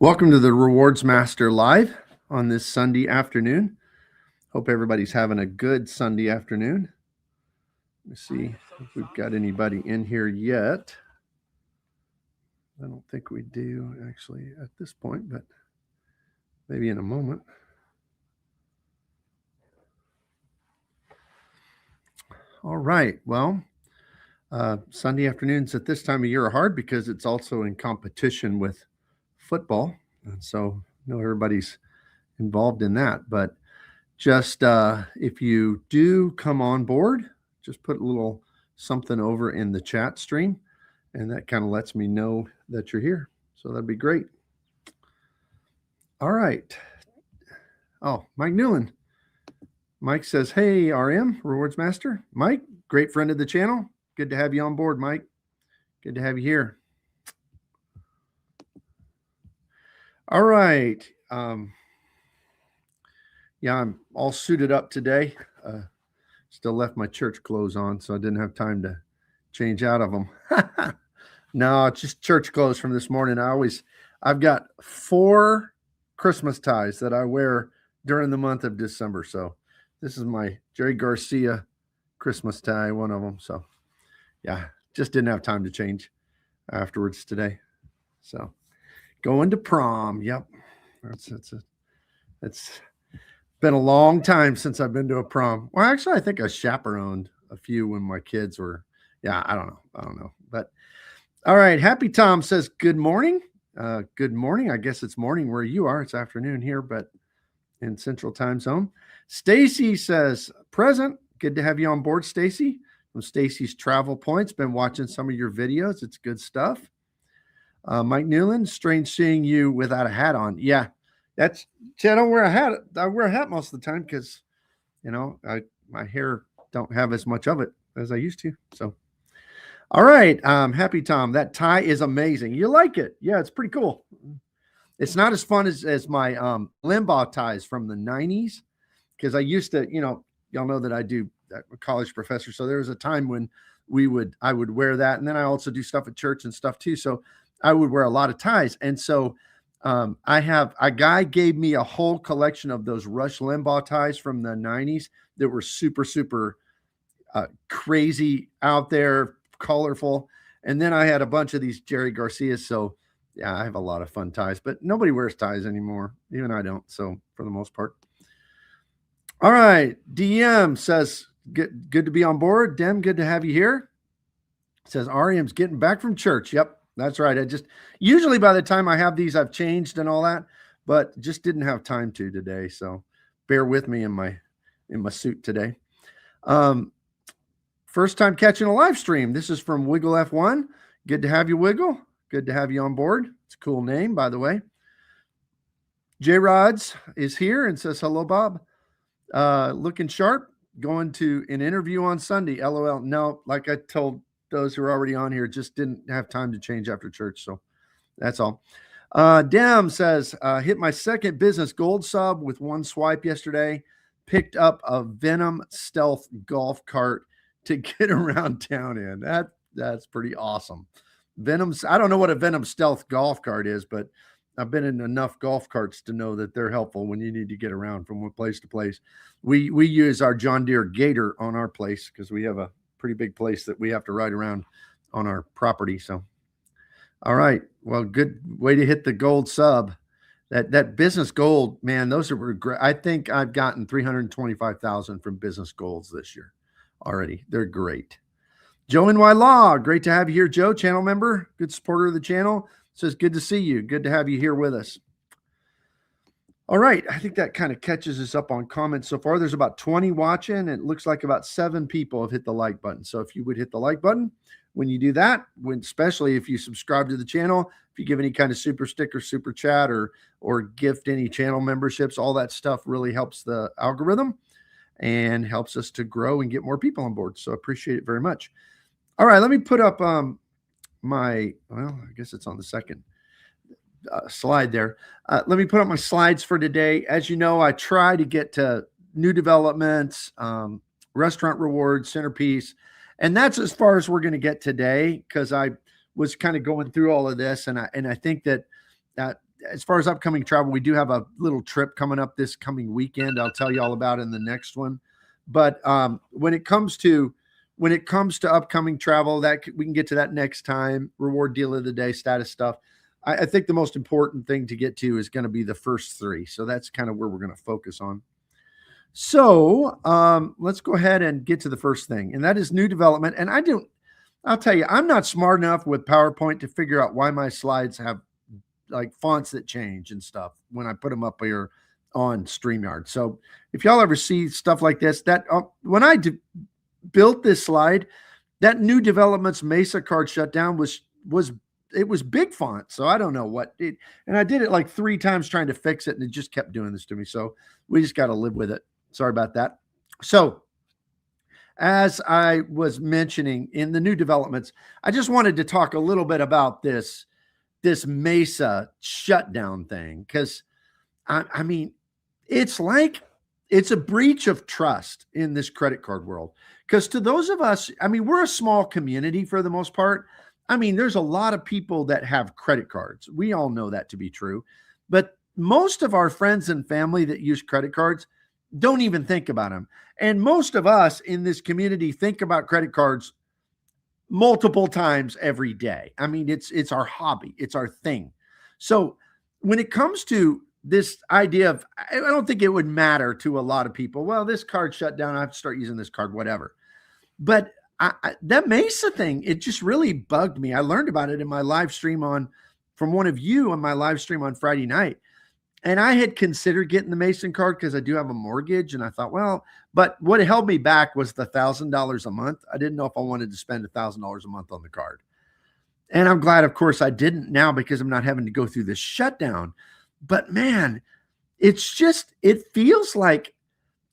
Welcome to the Rewards Master Live on this Sunday afternoon. Hope everybody's having a good Sunday afternoon. Let me see if we've got anybody in here yet. I don't think we do actually at this point, but maybe in a moment. All right. Well, Sunday afternoons at this time of year are hard because it's also in competition with football. And so I know everybody's involved in that. But just if you do come on board, just put a little something over in the chat stream, and that kind of lets me know that you're here. So that'd be great. All right. Oh, Mike Newland. Mike says, hey, RM, Rewards Master. Mike, great friend of the channel. Good to have you on board, Mike. Good to have you here. All right. Yeah, I'm all suited up today. Still left my church clothes on, so I didn't have time to change out of them. No, it's just church clothes from this morning. I've got 4 Christmas ties that I wear during the month of December. So this is my Jerry Garcia Christmas tie, one of them. So yeah, just didn't have time to change afterwards today. So going to prom. Yep. It's been a long time since I've been to a prom. Well, actually, I think I chaperoned a few when my kids were, I don't know. But all right. Happy Tom says, good morning. Good morning. I guess it's morning where you are. It's afternoon here, but in Central Time Zone. Stacy says, present. Good to have you on board, Stacy. From Stacy's Travel Points. Been watching some of your videos. It's good stuff. Mike Newland, strange seeing you without a hat on. Yeah. I don't wear a hat. I wear a hat most of the time because, my hair don't have as much of it as I used to. So, all right. Happy Tom. That tie is amazing. You like it? Yeah, it's pretty cool. It's not as fun as my Limbaugh ties from the 90s because I used to, y'all know that I do a college professor. So there was a time when I would wear that, and then I also do stuff at church and stuff too. So I would wear a lot of ties, and so. A guy gave me a whole collection of those Rush Limbaugh ties from the 90s that were super, super crazy out there, colorful. And then I had a bunch of these Jerry Garcias. So yeah, I have a lot of fun ties, but nobody wears ties anymore. Even I don't. So for the most part. All right. DM says, good to be on board. Dem, good to have you here. Says REM's getting back from church. Yep. That's right. Usually by the time I have these, I've changed and all that, but just didn't have time to today. So bear with me in my suit today. First time catching a live stream. This is from Wiggle F1. Good to have you, Wiggle. Good to have you on board. It's a cool name, by the way. J Rods is here and says, hello, Bob. Looking sharp. Going to an interview on Sunday. LOL. No, like I told those who are already on here, just didn't have time to change after church. So that's all. Dem says, hit my second business gold sub with one swipe yesterday. Picked up a Venom Stealth golf cart to get around town in. That's pretty awesome. I don't know what a Venom Stealth golf cart is, but I've been in enough golf carts to know that they're helpful when you need to get around from one place to place. We use our John Deere Gator on our place because we have a pretty big place that we have to ride around on our property. So, all right. Well, good way to hit the gold sub. That business gold, man, those are great. I think I've gotten 325,000 from business golds this year already. They're great. Joe NY Law, great to have you here, Joe, channel member, good supporter of the channel. Says, good to see you. Good to have you here with us. All right. I think that kind of catches us up on comments so far. There's about 20 watching. And it looks like about 7 people have hit the like button. So if you would hit the like button, when you do that, especially if you subscribe to the channel, if you give any kind of super sticker, super chat, or gift any channel memberships, all that stuff really helps the algorithm and helps us to grow and get more people on board. So I appreciate it very much. All right. Let me put up I guess it's on the second slide there. Let me put up my slides for today. As you know, I try to get to new developments, restaurant rewards, centerpiece, and that's as far as we're going to get today because I was kind of going through all of this, and I think that as far as upcoming travel, we do have a little trip coming up this coming weekend. I'll tell you all about in the next one. But when it comes to upcoming travel, that we can get to that next time. Reward deal of the day, status stuff. I think the most important thing to get to is going to be the first three. So that's kind of where we're going to focus on. So let's go ahead and get to the first thing, and that is new development. And I'll tell you, I'm not smart enough with PowerPoint to figure out why my slides have like fonts that change and stuff when I put them up here on StreamYard. So if y'all ever see stuff like this, that when I built this slide, that new developments Mesa card shutdown was big font. So I don't know what it, and I did it like 3 times trying to fix it, and it just kept doing this to me. So we just got to live with it. Sorry about that. So as I was mentioning in the new developments, I just wanted to talk a little bit about this Mesa shutdown thing. Cause I mean, it's a breach of trust in this credit card world. Cause to those of us, I mean, we're a small community for the most part. I mean, there's a lot of people that have credit cards. We all know that to be true, but most of our friends and family that use credit cards don't even think about them. And most of us in this community think about credit cards multiple times every day. I mean, it's our hobby. It's our thing. So when it comes to this idea of, I don't think it would matter to a lot of people. Well, this card shut down. I have to start using this card, whatever. But that Mesa thing, it just really bugged me. I learned about it in my live stream from one of you on my live stream on Friday night. And I had considered getting the Mason card because I do have a mortgage. And I thought, well, but what held me back was the $1,000 a month. I didn't know if I wanted to spend $1,000 a month on the card. And I'm glad, of course, I didn't now because I'm not having to go through this shutdown. But man, it feels like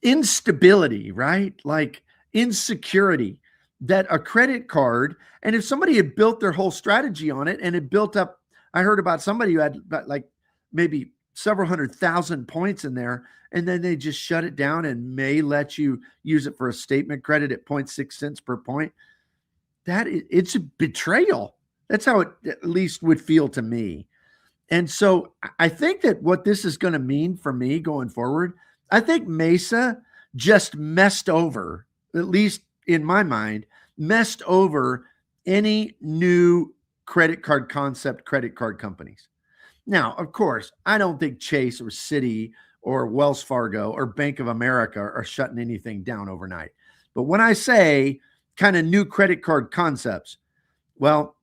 instability, right? Like insecurity that a credit card, and if somebody had built their whole strategy on it and it built up, I heard about somebody who had like maybe several 100,000 points in there, and then they just shut it down and may let you use it for a statement credit at 0.6 cents per point. It's a betrayal. That's how it at least would feel to me. And so I think that what this is going to mean for me going forward, I think Mesa just messed over, at least in my mind, messed over any new credit card concept credit card companies. Now, of course, I don't think Chase or Citi or Wells Fargo or Bank of America are shutting anything down overnight. But when I say kind of new credit card concepts, well,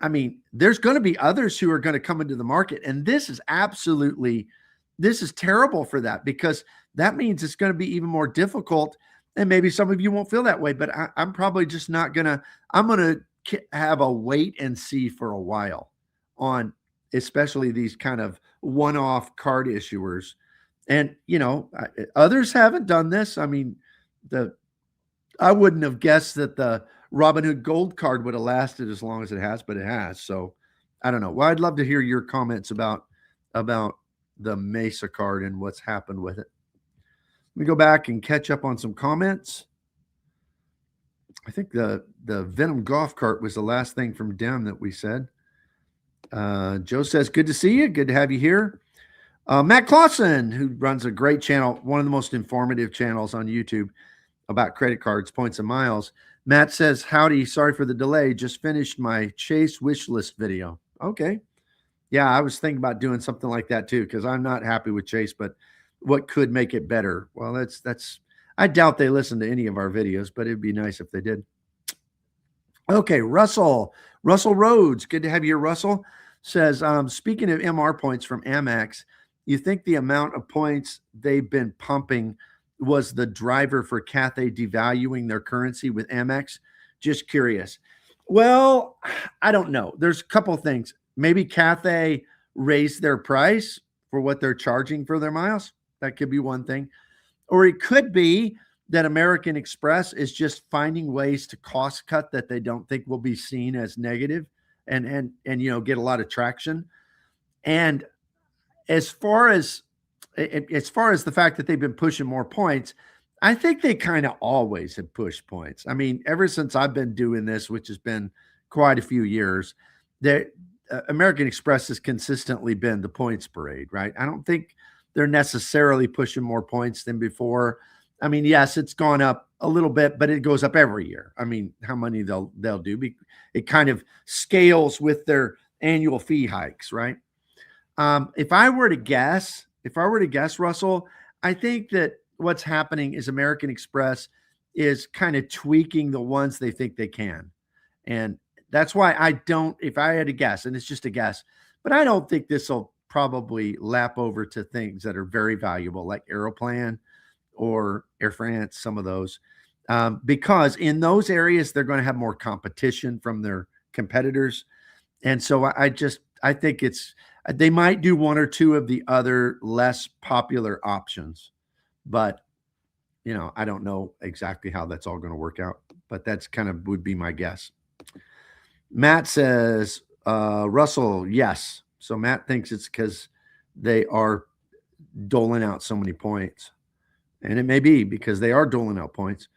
I mean, there's going to be others who are going to come into the market. And this is terrible for that, because that means it's going to be even more difficult. And maybe some of you won't feel that way, but I'm probably just not going to, I'm going to have a wait and see for a while on especially these kind of one-off card issuers. And, you know, others haven't done this. I mean, I wouldn't have guessed that the Robinhood Gold card would have lasted as long as it has, but it has. So I don't know. Well, I'd love to hear your comments about the Mesa card and what's happened with it. Let me go back and catch up on some comments. I think the Venom golf cart was the last thing from Dem that we said. Joe says, good to see you. Good to have you here. Matt Clausen, who runs a great channel, one of the most informative channels on YouTube about credit cards, points and miles. Matt says, howdy, sorry for the delay. Just finished my Chase wish list video. Okay. Yeah, I was thinking about doing something like that too, because I'm not happy with Chase, but what could make it better? Well, that's I doubt they listen to any of our videos, but it'd be nice if they did. Okay, Russell Rhodes, good to have you here, Russell. Says, speaking of MR points from Amex, you think the amount of points they've been pumping was the driver for Cathay devaluing their currency with Amex? Just curious. Well, I don't know. There's a couple of things. Maybe Cathay raised their price for what they're charging for their miles. That could be one thing. Or it could be that American Express is just finding ways to cost cut that they don't think will be seen as negative and you know, get a lot of traction. And as far as the fact that they've been pushing more points, I think they kind of always have pushed points. I mean, ever since I've been doing this, which has been quite a few years, that American Express has consistently been the points parade, right? I don't think they're necessarily pushing more points than before. I mean, yes, it's gone up a little bit, but it goes up every year. I mean, how many they'll do? It kind of scales with their annual fee hikes, right? If I were to guess, Russell, I think that what's happening is American Express is kind of tweaking the ones they think they can. And that's why I don't, if I had to guess, and it's just a guess, but I don't think this will probably lap over to things that are very valuable, like Aeroplan or Air France, some of those, because in those areas, they're going to have more competition from their competitors. And so I think they might do one or two of the other less popular options, but I don't know exactly how that's all going to work out, but that's kind of would be my guess. Matt says, Russell, yes. So Matt thinks it's because they are doling out so many points. And it may be because they are doling out points.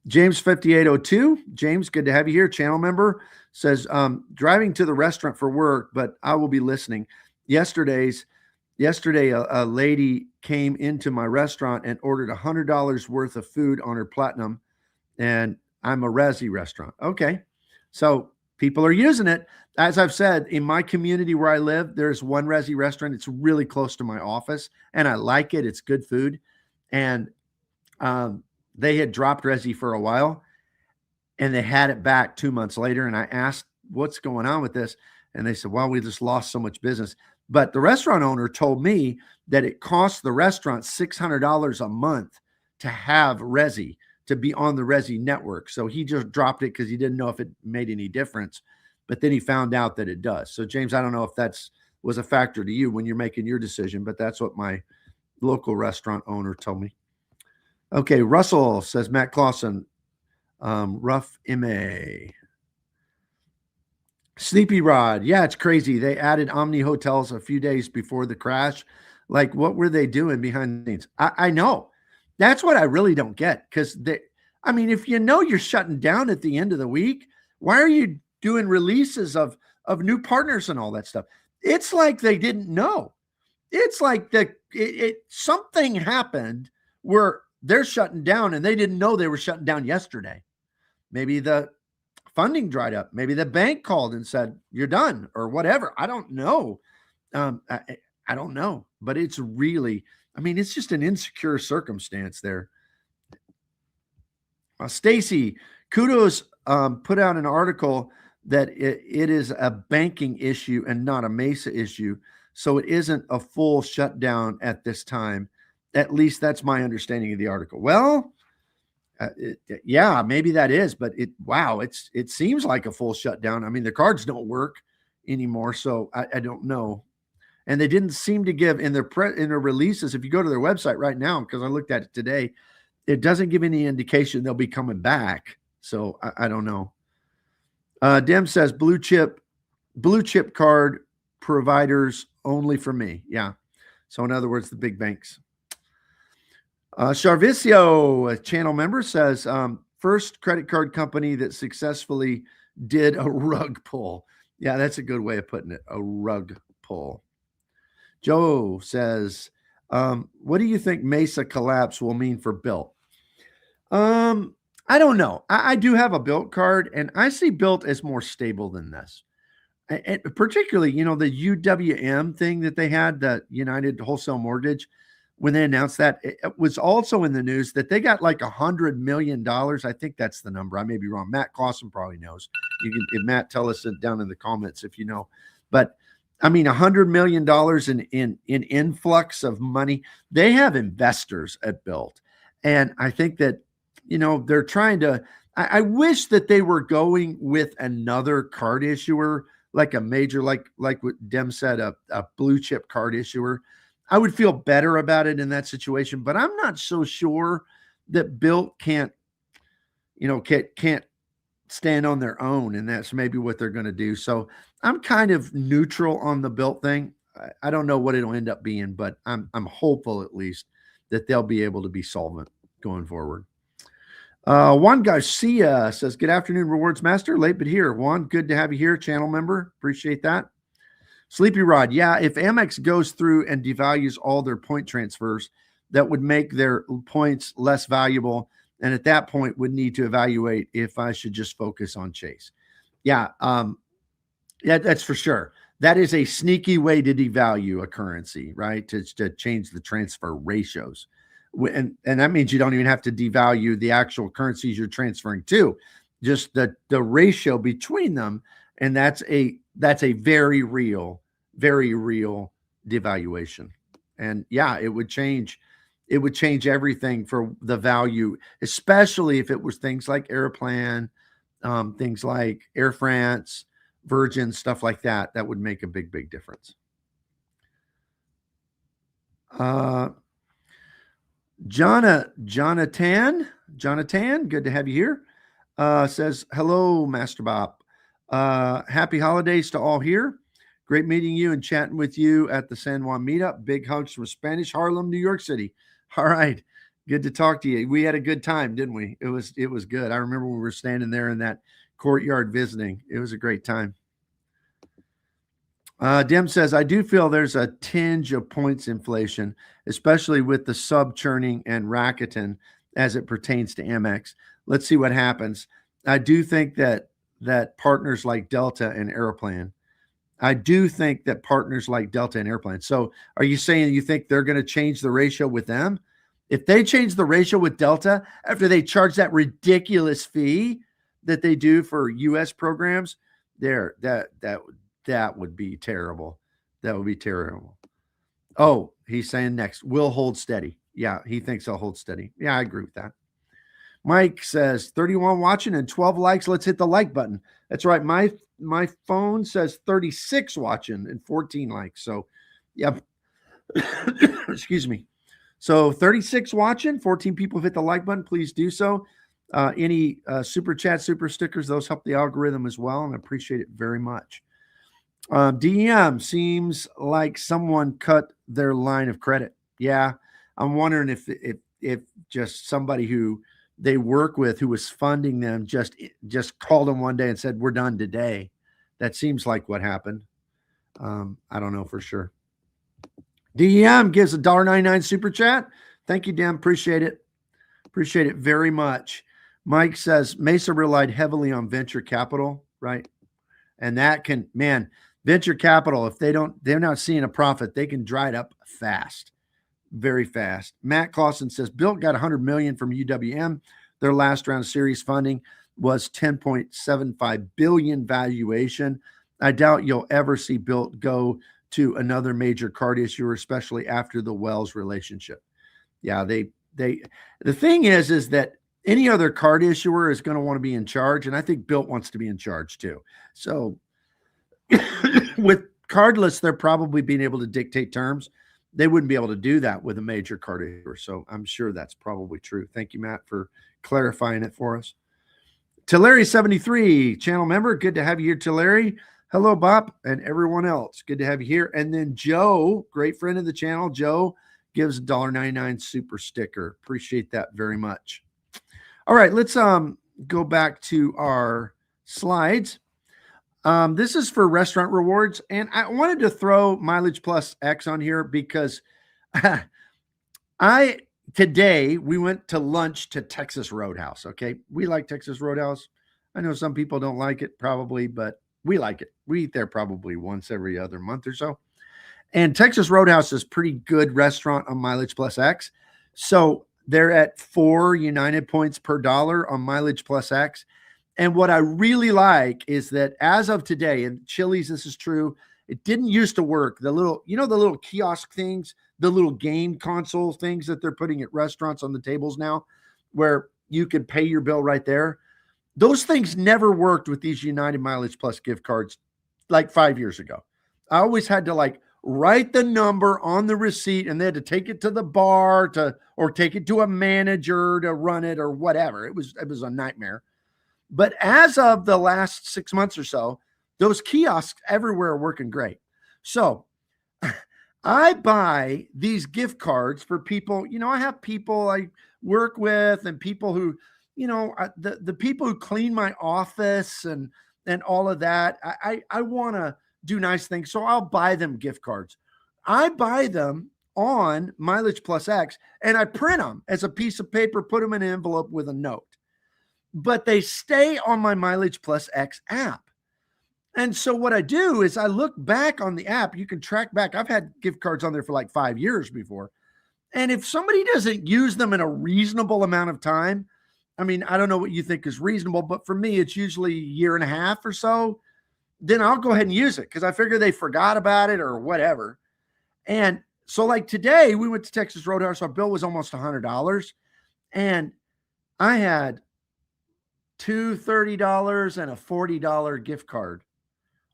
James 5802, James, good to have you here. Channel member says, driving to the restaurant for work, but I will be listening. Yesterday, a lady came into my restaurant and ordered $100 worth of food on her Platinum, and I'm a Resi restaurant. Okay. So people are using it. As I've said, in my community where I live, there's one Resi restaurant. It's really close to my office, and I like it. It's good food. And they had dropped Resi for a while, and they had it back 2 months later. And I asked, what's going on with this? And they said, well, we just lost so much business. But the restaurant owner told me that it cost the restaurant $600 a month to have Resi, to be on the Resi network. So he just dropped it because he didn't know if it made any difference. But then he found out that it does. So James, I don't know if was a factor to you when you're making your decision, but that's what my local restaurant owner told me. Okay, Russell says, Matt Clausen, rough MA. Sleepy Rod, yeah, it's crazy. They added Omni hotels a few days before the crash. Like, what were they doing behind the scenes? I know. That's what I really don't get. Because if you're shutting down at the end of the week, why are you doing releases of new partners and all that stuff? It's like they didn't know. It's like something happened where they're shutting down and they didn't know they were shutting down yesterday. Maybe the funding dried up. Maybe the bank called and said, you're done or whatever. I don't know. I don't know, but it's really, it's just an insecure circumstance there. Stacy, kudos, put out an article that it is a banking issue and not a Mesa issue. So it isn't a full shutdown at this time. At least that's my understanding of the article. Well, yeah, maybe that is, but it seems like a full shutdown. The cards don't work anymore, so I don't know. And they didn't seem to give in their releases. If you go to their website right now, because I looked at it today, it doesn't give any indication they'll be coming back. So I don't know. Dem says blue chip card providers only for me. Yeah. So in other words, the big banks. Charvicio, a channel member, says, first credit card company that successfully did a rug pull. Yeah, that's a good way of putting it, a rug pull. Joe says, what do you think Mesa collapse will mean for Built? I don't know. I do have a Built card, and I see Built as more stable than this. And particularly, the UWM thing that they had, the United Wholesale Mortgage, when they announced that, it was also in the news that they got like $100 million. I think that's the number. I may be wrong. Matt Clausen probably knows. You can, if Matt, tell us down in the comments if you know. But $100 million in influx of money. They have investors at Built, and I think that they're trying to. I wish that they were going with another card issuer, like a major, like what Dem said, a blue chip card issuer. I would feel better about it in that situation, but I'm not so sure that Built can't stand on their own, and that's maybe what they're going to do. So I'm kind of neutral on the Built thing. I don't know what it'll end up being, but I'm hopeful at least that they'll be able to be solvent going forward. Juan Garcia says, good afternoon, Rewards Master. Late but here. Juan, good to have you here, channel member. Appreciate that. Sleepy Rod, yeah, if Amex goes through and devalues all their point transfers, that would make their points less valuable. And at that point, would need to evaluate if I should just focus on Chase. Yeah, yeah, that's for sure. That is a sneaky way to devalue a currency, right? To change the transfer ratios. And that means you don't even have to devalue the actual currencies you're transferring to, just the ratio between them. And that's a very real devaluation. And yeah, it would change everything for the value, especially if it was things like Aeroplan, things like Air France, Virgin, stuff like that. That would make a big difference. Jonathan, good to have you here. Says, hello, Master Bob. Happy holidays to all here. Great meeting you and chatting with you at the San Juan meetup. Big hugs from Spanish Harlem, New York City. All right. Good to talk to you. We had a good time, didn't we? It was good. I remember we were standing there in that courtyard visiting. It was a great time. Dim says, I do feel there's a tinge of points inflation, especially with the sub churning and Rakuten as it pertains to Amex. Let's see what happens. I do think that partners like Delta and Aeroplan. So are you saying you think they're going to change the ratio with them? If they change the ratio with Delta after they charge that ridiculous fee that they do for US programs, that would be terrible. That would be terrible. Oh, he's saying next, we'll hold steady. Yeah, he thinks I'll hold steady. Yeah, I agree with that. Mike says 31 watching and 12 likes. Let's hit the like button. That's right. My phone says 36 watching and 14 likes. So, yeah. Excuse me. So 36 watching, 14 people have hit the like button. Please do so. Any super chat, super stickers, those help the algorithm as well, and I appreciate it very much. DEM seems like someone cut their line of credit. Yeah, I'm wondering if just somebody who they work with who was funding them just called them one day and said, we're done today. That seems like what happened. I don't know for sure. DEM gives a $1.99 super chat. Thank you, Dan. Appreciate it. Appreciate it very much. Mike says Mesa relied heavily on venture capital, right? And that can, venture capital, if they're not seeing a profit, they can dry it up fast, very fast. Matt Clausen says Built got $100 million from UWM. Their last round of series funding was $10.75 billion valuation. I doubt you'll ever see Built go to another major card issuer, especially after the Wells relationship. Yeah, the thing is that any other card issuer is going to want to be in charge, and I think Built wants to be in charge too. So with cardless, they're probably being able to dictate terms. They wouldn't be able to do that with a major card issuer. So I'm sure that's probably true. Thank you, Matt, for clarifying it for us. Tulare73, channel member. Good to have you here, Tulare. Hello, Bob, and everyone else. Good to have you here. And then Joe, great friend of the channel. Joe gives a $1.99 super sticker. Appreciate that very much. All right, let's go back to our slides. This is for restaurant rewards, and I wanted to throw Mileage Plus X on here because today we went to lunch to Texas Roadhouse. Okay, we like Texas Roadhouse. I know some people don't like it probably, but we like it. We eat there probably once every other month or so. And Texas Roadhouse is a pretty good restaurant on Mileage Plus X. So they're at 4 United points per dollar on Mileage Plus X. And what I really like is that as of today, and Chili's, this is true, it didn't used to work. The little kiosk things, the little game console things that they're putting at restaurants on the tables now, where you could pay your bill right there. Those things never worked with these United Mileage Plus gift cards like 5 years ago. I always had to write the number on the receipt, and they had to take it to the bar or take it to a manager to run it or whatever. It was a nightmare. But as of the last 6 months or so, those kiosks everywhere are working great. So I buy these gift cards for people. I have people I work with and people who, the people who clean my office and all of that. I want to do nice things. So I'll buy them gift cards. I buy them on Mileage Plus X and I print them as a piece of paper, put them in an envelope with a note. But they stay on my Mileage Plus X app. And so what I do is I look back on the app. You can track back. I've had gift cards on there for like 5 years before. And if somebody doesn't use them in a reasonable amount of time, I mean, I don't know what you think is reasonable, but for me, it's usually a year and a half or so. Then I'll go ahead and use it because I figure they forgot about it or whatever. And so like today, we went to Texas Roadhouse. Our bill was almost $100. And I had two $30 and a $40 gift card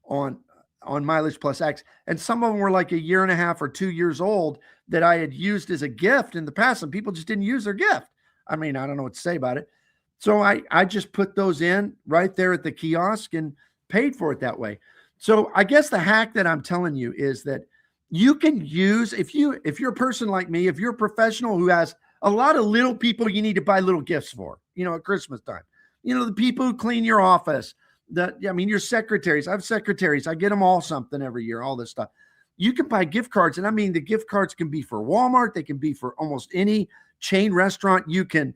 on Mileage Plus X. And some of them were like a year and a half or 2 years old that I had used as a gift in the past, and people just didn't use their gift. I mean, I don't know what to say about it. So I just put those in right there at the kiosk and paid for it that way. So I guess the hack that I'm telling you is that you can use, if you're a person like me, if you're a professional who has a lot of little people you need to buy little gifts for, at Christmas time, the people who clean your office, your secretaries. I have secretaries. I get them all something every year, all this stuff. You can buy gift cards. And I mean, the gift cards can be for Walmart. They can be for almost any chain restaurant. You can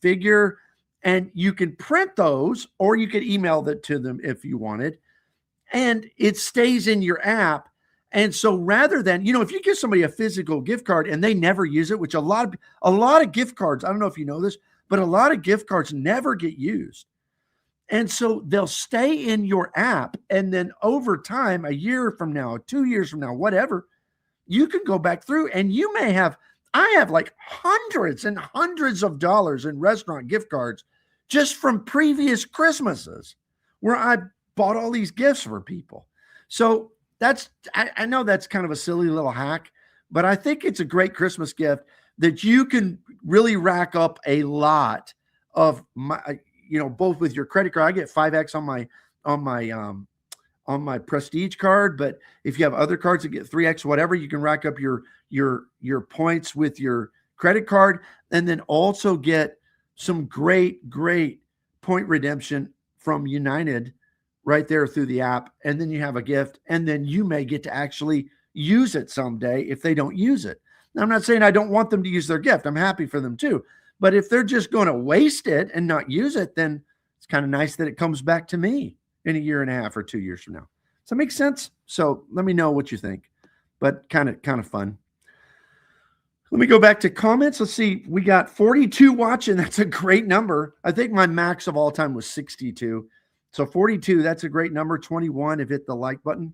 figure, and you can print those, or you can email that to them if you wanted. And it stays in your app. And so rather than, if you give somebody a physical gift card and they never use it, which a lot of gift cards, I don't know if you know this, but a lot of gift cards never get used. And so they'll stay in your app. And then over time, a year from now, 2 years from now, whatever, you can go back through and I have like hundreds and hundreds of dollars in restaurant gift cards just from previous Christmases where I bought all these gifts for people. So I know that's kind of a silly little hack, but I think it's a great Christmas gift that you can really rack up a lot of both with your credit card. I get 5X on my Prestige card, but if you have other cards that get 3X, whatever, you can rack up your points with your credit card, and then also get some great point redemption from United right there through the app. And then you have a gift, and then you may get to actually use it someday if they don't use it. Now, I'm not saying I don't want them to use their gift. I'm happy for them too. But if they're just going to waste it and not use it, then it's kind of nice that it comes back to me in a year and a half or 2 years from now. Does that make sense? So let me know what you think, but kind of fun. Let me go back to comments. Let's see. We got 42 watching. That's a great number. I think my max of all time was 62. So 42, that's a great number. 21 have hit the like button.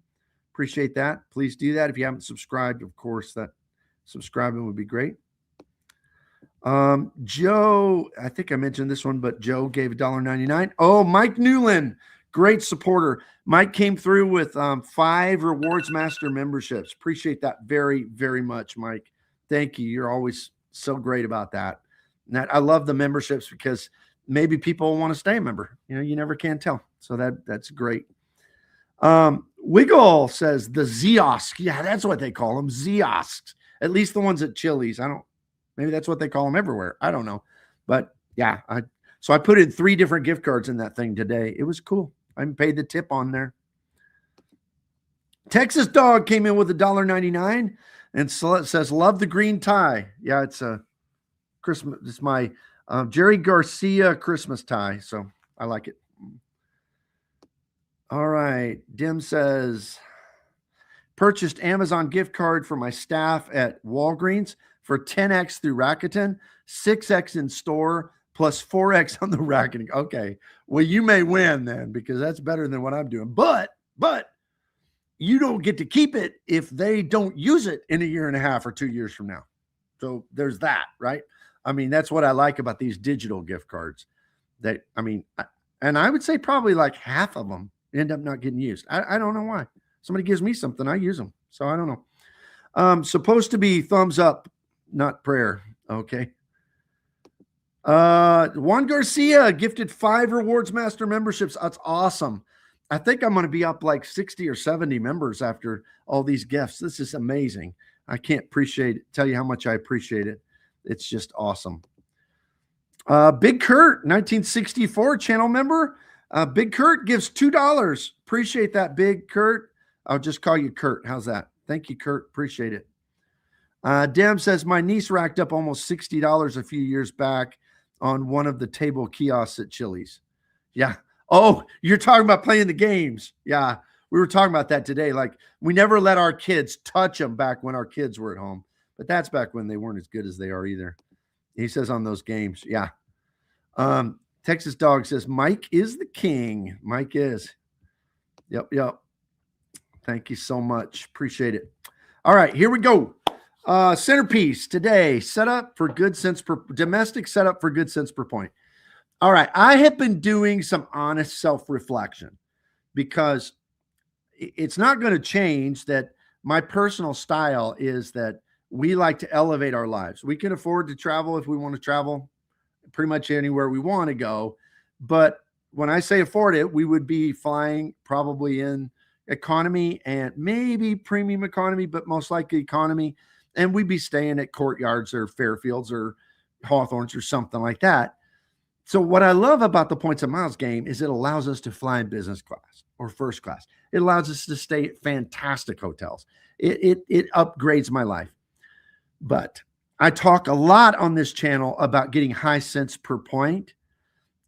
Appreciate that. Please do that. If you haven't subscribed, of course, that subscribing would be great. Joe, I think I mentioned this one, but Joe gave $1.99. Oh, Mike Newland, great supporter. Mike came through with 5 Rewards Master memberships. Appreciate that very, very much, Mike. Thank you. You're always so great about that. And I love the memberships because maybe people want to stay a member. You never can tell. So that's great. Wiggle says the Ziosks. Yeah, that's what they call them. Ziosks. At least the ones at Chili's. Maybe that's what they call them everywhere. I don't know. But yeah, so I put in 3 different gift cards in that thing today. It was cool. I paid the tip on there. Texas Dog came in with $1.99 and says, love the green tie. Yeah, it's a Christmas. It's my Jerry Garcia Christmas tie. So I like it. All right. Dim says, purchased Amazon gift card for my staff at Walgreens for 10X through Rakuten, 6X in store, plus 4X on the Rakuten. Okay. Well, you may win then because that's better than what I'm doing. But you don't get to keep it if they don't use it in a year and a half or 2 years from now. So there's that, right? I mean, that's what I like about these digital gift cards. And I would say probably like half of them end up not getting used. I don't know why. Somebody gives me something, I use them. So I don't know. Supposed to be thumbs up, not prayer. Okay. Juan Garcia gifted 5 Rewards Master memberships. That's awesome. I think I'm going to be up like 60 or 70 members after all these gifts. This is amazing. I can't tell you how much I appreciate it. It's just awesome. Big Kurt, 1964 channel member. Big Kurt gives $2. Appreciate that, Big Kurt. I'll just call you Kurt. How's that? Thank you, Kurt. Appreciate it. Dem says, my niece racked up almost $60 a few years back on one of the table kiosks at Chili's. Yeah. Oh, you're talking about playing the games. Yeah. We were talking about that today. Like, we never let our kids touch them back when our kids were at home. But that's back when they weren't as good as they are either. He says on those games. Yeah. Texas Dog says, Mike is the king. Mike is. Yep. Thank you so much. Appreciate it. All right, here we go. Centerpiece today, setup for good cents per domestic setup for good cents per point. All right, I have been doing some honest self-reflection because it's not going to change that my personal style is that we like to elevate our lives. We can afford to travel if we want to travel pretty much anywhere we want to go. But when I say afford it, we would be flying probably in economy and maybe premium economy, but most likely economy. And we'd be staying at Courtyards or Fairfields or Hawthorns or something like that. So what I love about the Points and Miles game is it allows us to fly in business class or first class. It allows us to stay at fantastic hotels. It upgrades my life. But I talk a lot on this channel about getting high cents per point.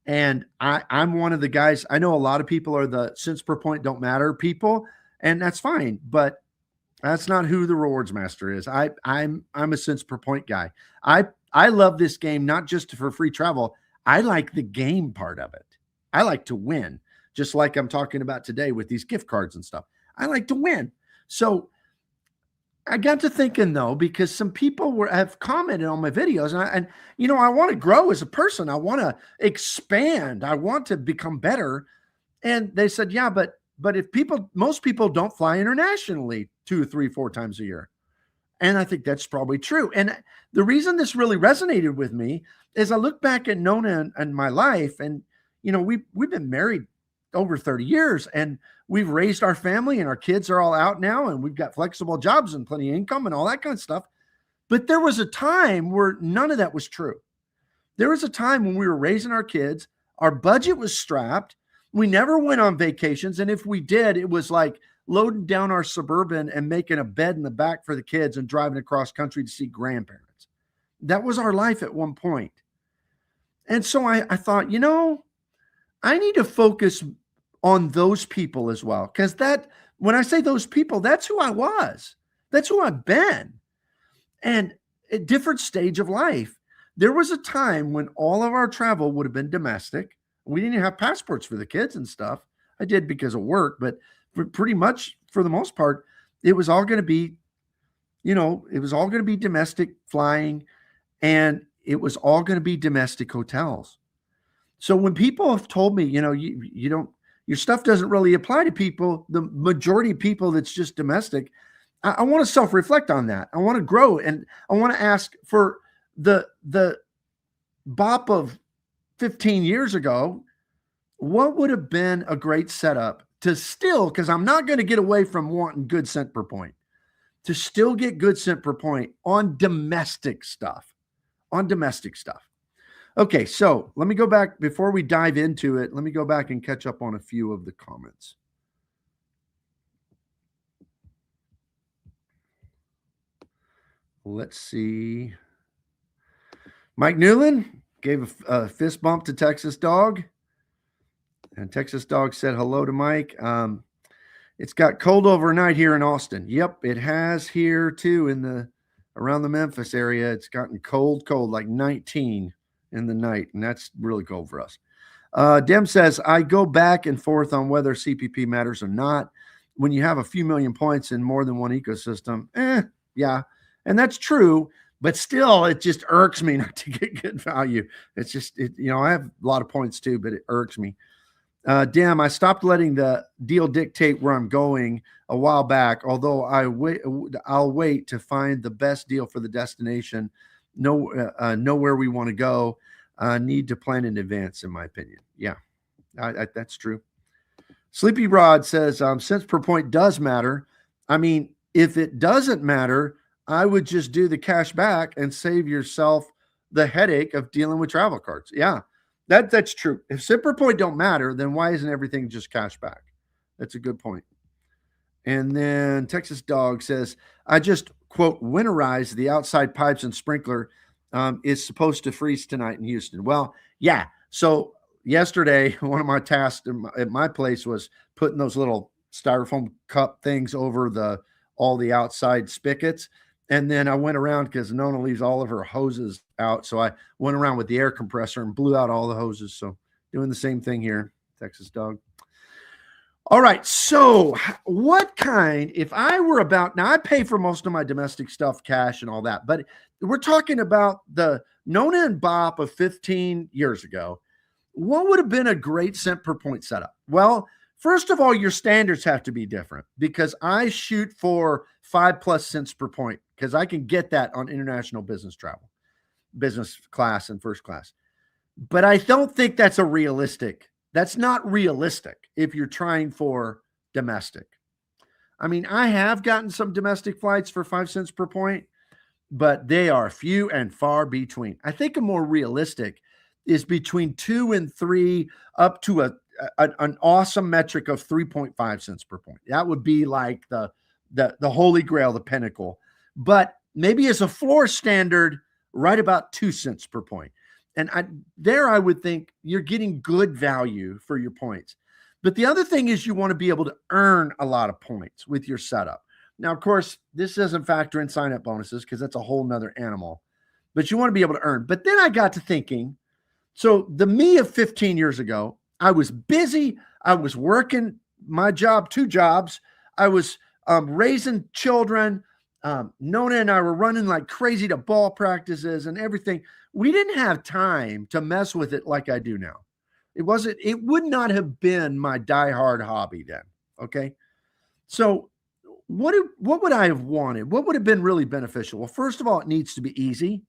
And I'm one of the guys, I know a lot of people are the cents per point don't matter people, and that's fine. But that's not who the rewards master is. I'm a cents per point guy. I love this game, not just for free travel. I like the game part of it. I like to win, just like I'm talking about today with these gift cards and stuff. I like to win. So I got to thinking though, because some people have commented on my videos, and I want to grow as a person. I want to expand. I want to become better. And they said, yeah, but if most people don't fly internationally 2, 3, 4 times a year. And I think that's probably true. And the reason this really resonated with me is I look back at Nona and my life, and we've been married over 30 years, and we've raised our family, and our kids are all out now, and we've got flexible jobs and plenty of income and all that kind of stuff. But there was a time where none of that was true. There was a time when we were raising our kids, our budget was strapped, we never went on vacations, and if we did, it was like loading down our Suburban and making a bed in the back for the kids and driving across country to see grandparents. That was our life at one point. And so I thought, I need to focus on those people as well. Because when I say those people, that's who I was. That's who I've been. And at different stage of life, there was a time when all of our travel would have been domestic. We didn't have passports for the kids and stuff. I did because of work, but pretty much for the most part, it was all going to be, domestic flying, and it was all going to be domestic hotels. So when people have told me, your stuff doesn't really apply to people, the majority of people that's just domestic, I want to self-reflect on that. I want to grow, and I want to ask for the bop of 15 years ago, what would have been a great setup to still, because I'm not going to get away from wanting good cent per point, to still get good cent per point on domestic stuff. Okay, so let me go back before we dive into it. Let me go back and catch up on a few of the comments. Let's see. Mike Newland gave a fist bump to Texas Dog. And Texas Dog said hello to Mike. It's got cold overnight here in Austin. Yep, it has here too around the Memphis area. It's gotten cold, like 19 in the night, and that's really cold for us. Dem says, I go back and forth on whether CPP matters or not. When you have a few million points in more than one ecosystem, yeah, and that's true, but still, it just irks me not to get good value. It's just, I have a lot of points too, but it irks me. Dem, I stopped letting the deal dictate where I'm going a while back, although I'll wait to find the best deal for the destination. Know where we want to go. Need to plan in advance, in my opinion. Yeah, that's true. Sleepy Rod says, cents per point does matter. I mean, if it doesn't matter, I would just do the cash back and save yourself the headache of dealing with travel cards. Yeah, that's true. If cent per point don't matter, then why isn't everything just cash back? That's a good point. And then Texas Dog says, I just, quote, winterized the outside pipes and sprinkler. Is supposed to freeze tonight in Houston. Well, yeah. So yesterday, one of my tasks at my place was putting those little styrofoam cup things over all the outside spigots. And then I went around because Nona leaves all of her hoses out. So I went around with the air compressor and blew out all the hoses. So doing the same thing here, Texas Dog. All right. So what kind, if I were about, now I pay for most of my domestic stuff, cash and all that, but we're talking about the Nona and Bop of 15 years ago. What would have been a great cent per point setup? Well, first of all, your standards have to be different because I shoot for 5+ cents per point because I can get that on international business travel, business class and first class. But I don't think that's that's not realistic if you're trying for domestic. I mean, I have gotten some domestic flights for 5 cents per point, but they are few and far between. I think a more realistic is between 2 and 3 up to an awesome metric of 3.5 cents per point. That would be like the holy grail, the pinnacle. But maybe as a floor standard, right about 2 cents per point. And I would think you're getting good value for your points. But the other thing is you want to be able to earn a lot of points with your setup. Now, of course, this doesn't factor in sign-up bonuses because that's a whole nother animal. But you want to be able to earn. But then I got to thinking, so the me of 15 years ago, I was busy. I was working my job, 2 jobs. I was raising children. Nona and I were running like crazy to ball practices and everything. We didn't have time to mess with it like I do now. It would not have been my diehard hobby then. Okay. So what would I have wanted? What would have been really beneficial? Well, first of all, it needs to be easy.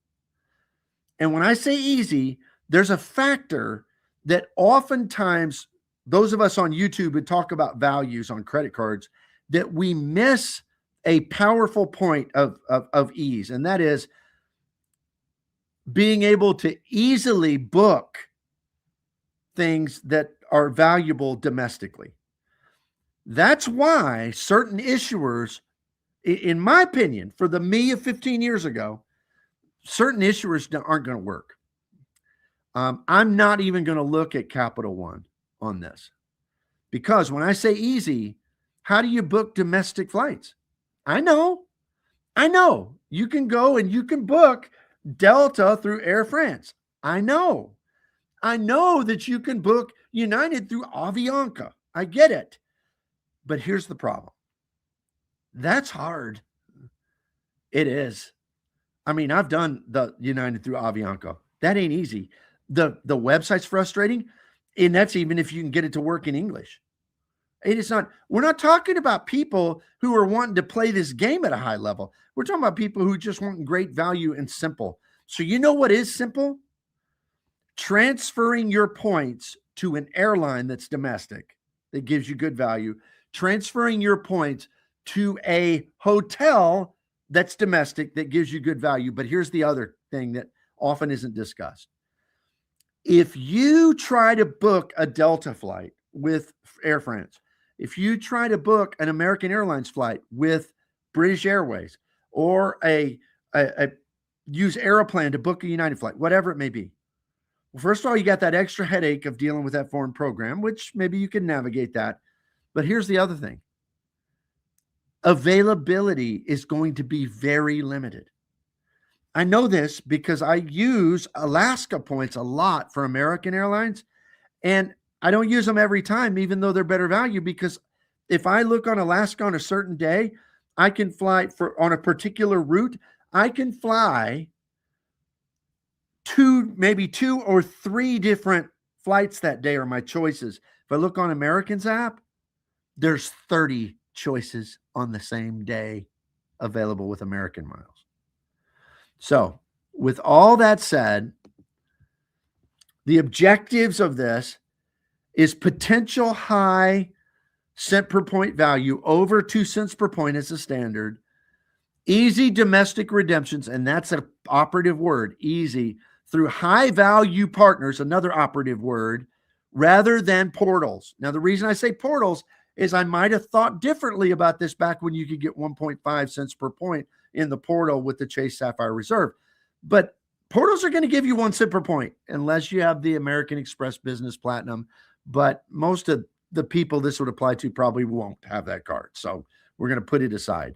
And when I say easy, there's a factor that oftentimes those of us on YouTube would talk about values on credit cards that we miss a powerful point of ease. And that is being able to easily book things that are valuable domestically. That's why certain issuers, in my opinion, for the me of 15 years ago, certain issuers aren't going to work. I'm not even going to look at Capital One on this because when I say easy, how do you book domestic flights? I know you can go and you can book Delta through Air France. I know that you can book United through Avianca. I get it. But here's the problem. That's hard. It is. I mean, I've done the United through Avianca. That ain't easy. The website's frustrating. And that's even if you can get it to work in English. It is not. We're not talking about people who are wanting to play this game at a high level. We're talking about people who just want great value and simple. So you know what is simple? Transferring your points to an airline that's domestic that gives you good value. Transferring your points to a hotel that's domestic that gives you good value. But here's the other thing that often isn't discussed. If you try to book a Delta flight with Air France, if you try to book an American Airlines flight with British Airways or use Aeroplan to book a United flight, whatever it may be. Well, first of all, you got that extra headache of dealing with that foreign program, which maybe you can navigate that. But here's the other thing. Availability is going to be very limited. I know this because I use Alaska points a lot for American Airlines, and I don't use them every time, even though they're better value, because if I look on Alaska on a certain day, I can fly on a particular route. I can fly maybe 2 or 3 different flights that day are my choices. If I look on American's app, there's 30 choices on the same day available with American miles. So with all that said, the objectives of this is potential high cent per point value over 2 cents per point as a standard, easy domestic redemptions, and that's an operative word, easy, through high value partners, another operative word, rather than portals. Now, the reason I say portals is I might have thought differently about this back when you could get 1.5 cents per point in the portal with the Chase Sapphire Reserve. But portals are going to give you 1 cent per point unless you have the American Express Business Platinum. But most of the people this would apply to probably won't have that card. So we're going to put it aside.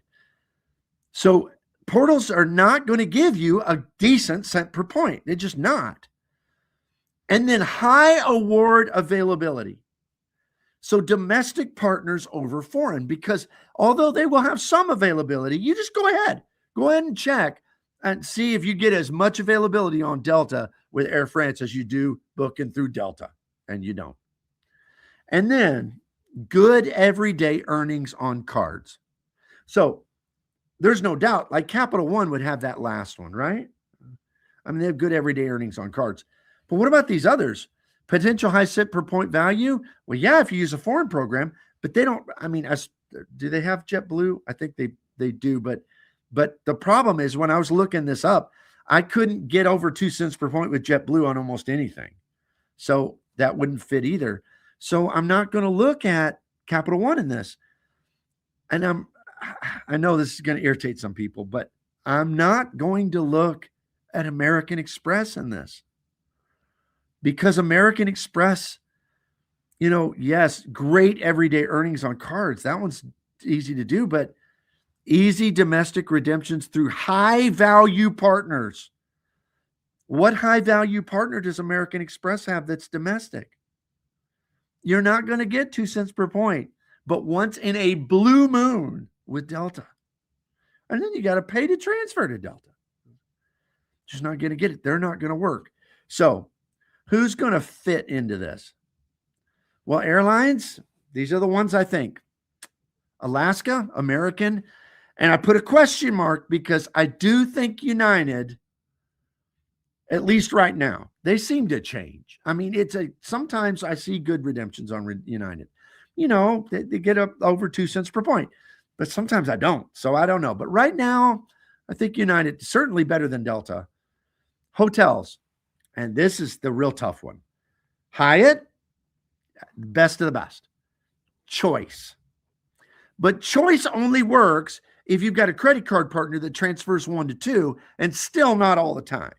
So portals are not going to give you a decent cent per point. They're just not. And then high award availability. So domestic partners over foreign, because although they will have some availability, you just go ahead and check and see if you get as much availability on Delta with Air France as you do booking through Delta, and you don't. And then good everyday earnings on cards. So there's no doubt, like Capital One would have that last one, right? I mean, they have good everyday earnings on cards. But what about these others? Potential high cent per point value? Well, yeah, if you use a foreign program, but they don't, I mean, do they have JetBlue? I think they do, but the problem is when I was looking this up, I couldn't get over 2 cents per point with JetBlue on almost anything. So that wouldn't fit either. So I'm not going to look at Capital One in this. And I know this is going to irritate some people, but I'm not going to look at American Express in this. Because American Express, yes, great everyday earnings on cards. That one's easy to do, but easy domestic redemptions through high value partners. What high value partner does American Express have that's domestic? You're not going to get 2 cents per point, but once in a blue moon with Delta. And then you got to pay to transfer to Delta. Just not going to get it. They're not going to work. So who's going to fit into this? Well, airlines, these are the ones I think. Alaska, American, and I put a question mark because I do think United, at least right now, they seem to change. I mean, sometimes I see good redemptions on United. They get up over 2 cents per point, but sometimes I don't. So I don't know. But right now, I think United is certainly better than Delta. Hotels. And this is the real tough one. Hyatt, best of the best. Choice. But choice only works if you've got a credit card partner that transfers 1 to 2, and still not all the time.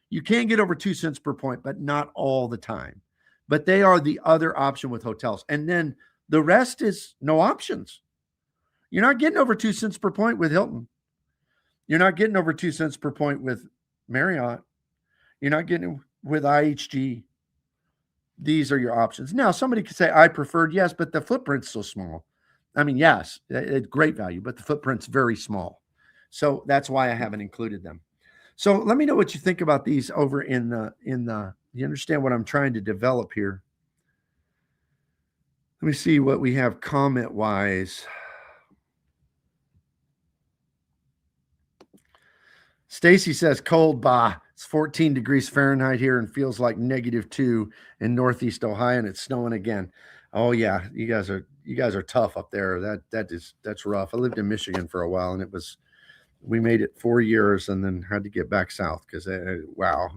You can get over 2 cents per point, but not all the time. But they are the other option with hotels. And then the rest is no options. You're not getting over 2 cents per point with Hilton. You're not getting over 2 cents per point with Marriott. You're not getting with IHG. These are your options. Now, somebody could say, I preferred, yes, but the footprint's so small. I mean, yes, it's great value, but the footprint's very small. So that's why I haven't included them. So let me know what you think about these over in the, you understand what I'm trying to develop here. Let me see what we have comment-wise. Stacy says, cold, bah. It's 14 degrees Fahrenheit here and feels like -2 in Northeast Ohio, and it's snowing again. Oh yeah, you guys are tough up there. That's rough. I lived in Michigan for a while, and we made it 4 years and then had to get back south because wow,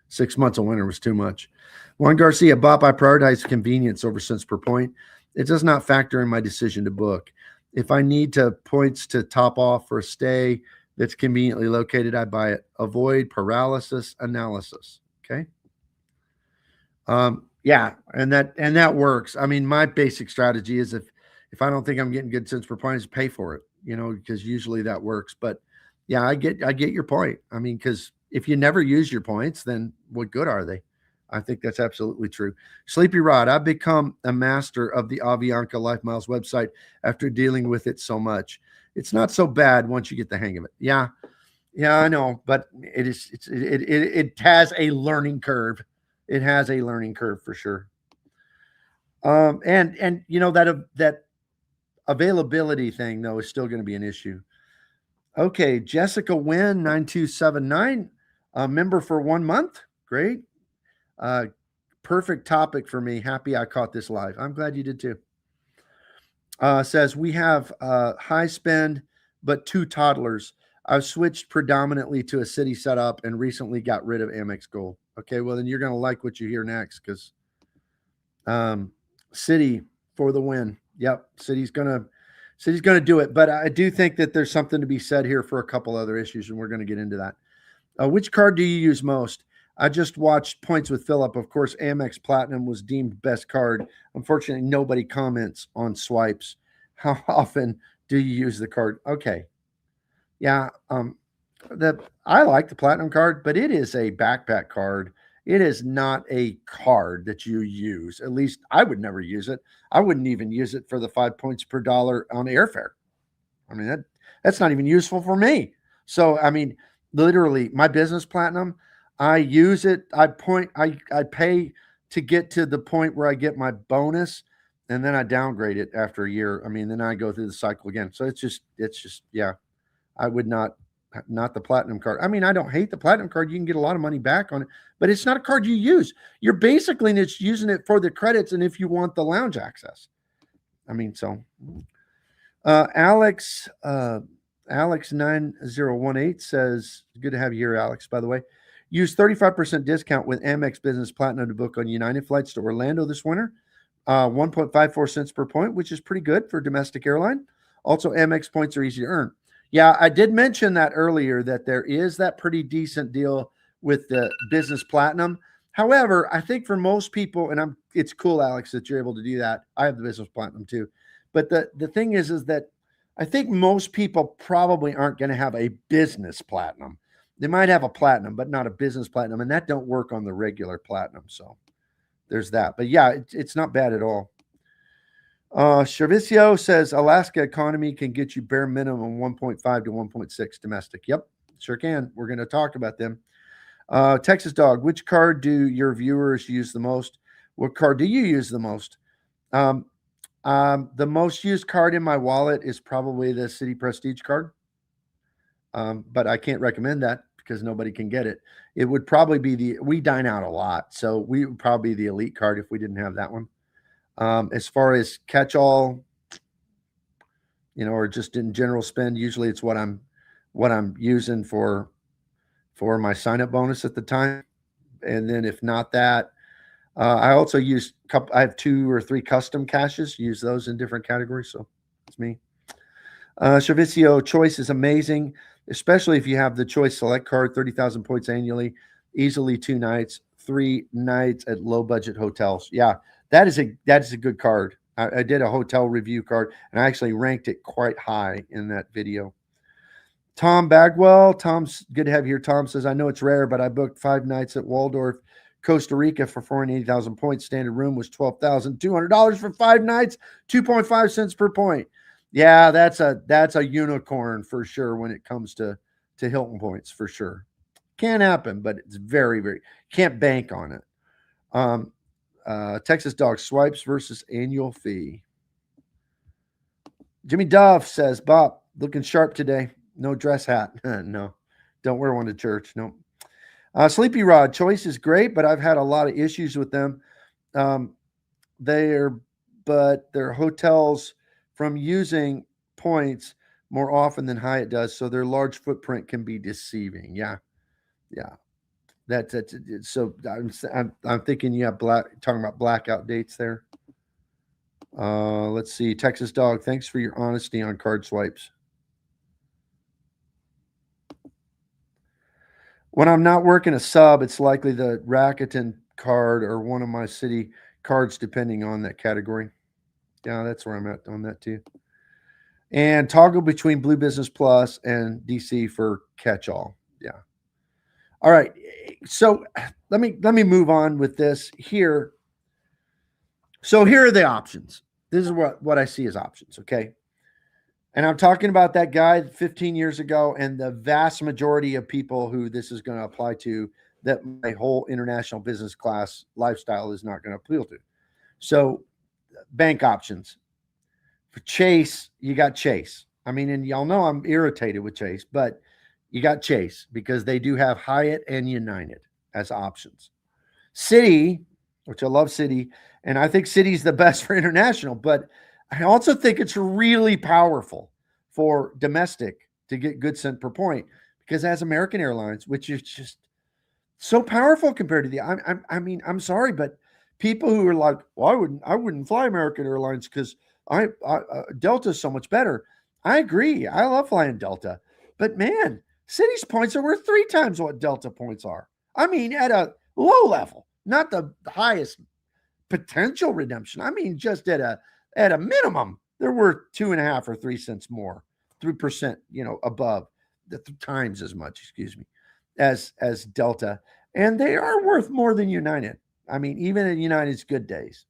6 months of winter was too much. Juan Garcia, Bob, I prioritize convenience over cents per point. It does not factor in my decision to book. If I need points to top off for a stay that's conveniently located, I buy it. Avoid paralysis analysis. Okay. Yeah, and that works. I mean, my basic strategy is if I don't think I'm getting good cents per point, I just pay for it, because usually that works. But yeah, I get your point. I mean, because if you never use your points, then what good are they? I think that's absolutely true. Sleepy Rod, I've become a master of the Avianca Life Miles website after dealing with it so much. It's not so bad once you get the hang of it. Yeah, I know, but it has a learning curve. It has a learning curve for sure. And that availability thing though is still going to be an issue. Okay, Jessica Wynn 9279, a member for 1 month. Great. Perfect topic for me. Happy I caught this live. I'm glad you did too. Says we have high spend, but 2 toddlers. I've switched predominantly to a city setup and recently got rid of Amex Gold. Okay, well then you're going to like what you hear next because city for the win. Yep. City's gonna do it. But I do think that there's something to be said here for a couple other issues, and we're going to get into that. Which card do you use most? I just watched Points with Philip. Of course, Amex Platinum was deemed best card. Unfortunately, nobody comments on swipes. How often do you use the card? Okay. Yeah. I like the Platinum card, but it is a backpack card. It is not a card that you use. At least I would never use it. I wouldn't even use it for the 5 points per dollar on airfare. I mean, that's not even useful for me. So, I mean, literally, my business platinum, I use it. I pay to get to the point where I get my bonus, and then I downgrade it after a year. I mean, then I go through the cycle again. So yeah. I would not the platinum card. I mean, I don't hate the platinum card. You can get a lot of money back on it, but it's not a card you use. You're basically just using it for the credits and if you want the lounge access. I mean, so Alex 9018 says, good to have you here, Alex, by the way. Use 35% discount with Amex Business Platinum to book on United flights to Orlando this winter. 1.54 cents per point, which is pretty good for a domestic airline. Also, Amex points are easy to earn. Yeah, I did mention that earlier, that there is that pretty decent deal with the Business Platinum. However, I think for most people, and it's cool, Alex, that you're able to do that. I have the Business Platinum too. But the thing is that I think most people probably aren't going to have a Business Platinum. They might have a Platinum, but not a Business Platinum, and that don't work on the regular Platinum. So there's that. But yeah, it's not bad at all. Servicio says Alaska economy can get you bare minimum 1.5 to 1.6 domestic. Yep, sure can. We're going to talk about them. Texas Dog, which card do your viewers use the most? What card do you use the most? The most used card in my wallet is probably the City Prestige card. But I can't recommend that because nobody can get it. It would probably be we dine out a lot. So we would probably be the Elite card if we didn't have that one. As far as catch-all, or just in general spend, usually it's what I'm using for my sign-up bonus at the time. And then if not that, I also use I have 2 or 3 custom caches, use those in different categories. So it's me. Servicio Choice is amazing, especially if you have the Choice Select card, 30,000 points annually, easily 2 nights, 3 nights at low budget hotels. Yeah. That is a good card. I did a hotel review card, and I actually ranked it quite high in that video. Tom Bagwell, Tom's good to have you here. Tom says, I know it's rare, but I booked 5 nights at Waldorf, Costa Rica for 480,000 points. Standard room was $12,200 for 5 nights, 2.5 cents per point. Yeah, that's a unicorn for sure when it comes to Hilton points, for sure. Can happen, but it's very, very, can't bank on it. Texas Dog, swipes versus annual fee. Jimmy Dove says, Bob, looking sharp today. No dress hat. No, don't wear one to church. No. Sleepy Rod, Choice is great, but I've had a lot of issues with them. They're hotels from using points more often than Hyatt does, so their large footprint can be deceiving. Yeah. That's so I'm thinking you have talking about blackout dates there. Let's see. Texas Dog, thanks for your honesty on card swipes. When I'm not working a sub, it's likely the Rakuten card or one of my city cards, depending on that category. Yeah, that's where I'm at on that too. And toggle between Blue Business Plus and DC for catch-all. Yeah. All right. So let me move on with this here. So here are the options. This is what I see as options. Okay. And I'm talking about that guy 15 years ago and the vast majority of people who this is going to apply to, that my whole international business class lifestyle is not going to appeal to. So bank options. For Chase, you got Chase. I mean, and y'all know I'm irritated with Chase, but you got Chase because they do have Hyatt and United as options. Citi, which I love Citi, and I think Citi's the best for international, but I also think it's really powerful for domestic to get good cent per point because it has American Airlines, which is just so powerful compared to the. I mean, I'm sorry, but people who are like, well, I wouldn't fly American Airlines because Delta is so much better. I agree. I love flying Delta, but man, City's points are worth 3 times what Delta points are. I mean, at a low level, not the highest potential redemption. I mean, just at a minimum, they're worth 2.5 or 3 cents more, 3%, above the times as much, excuse me, as Delta. And they are worth more than United. I mean, even in United's good days,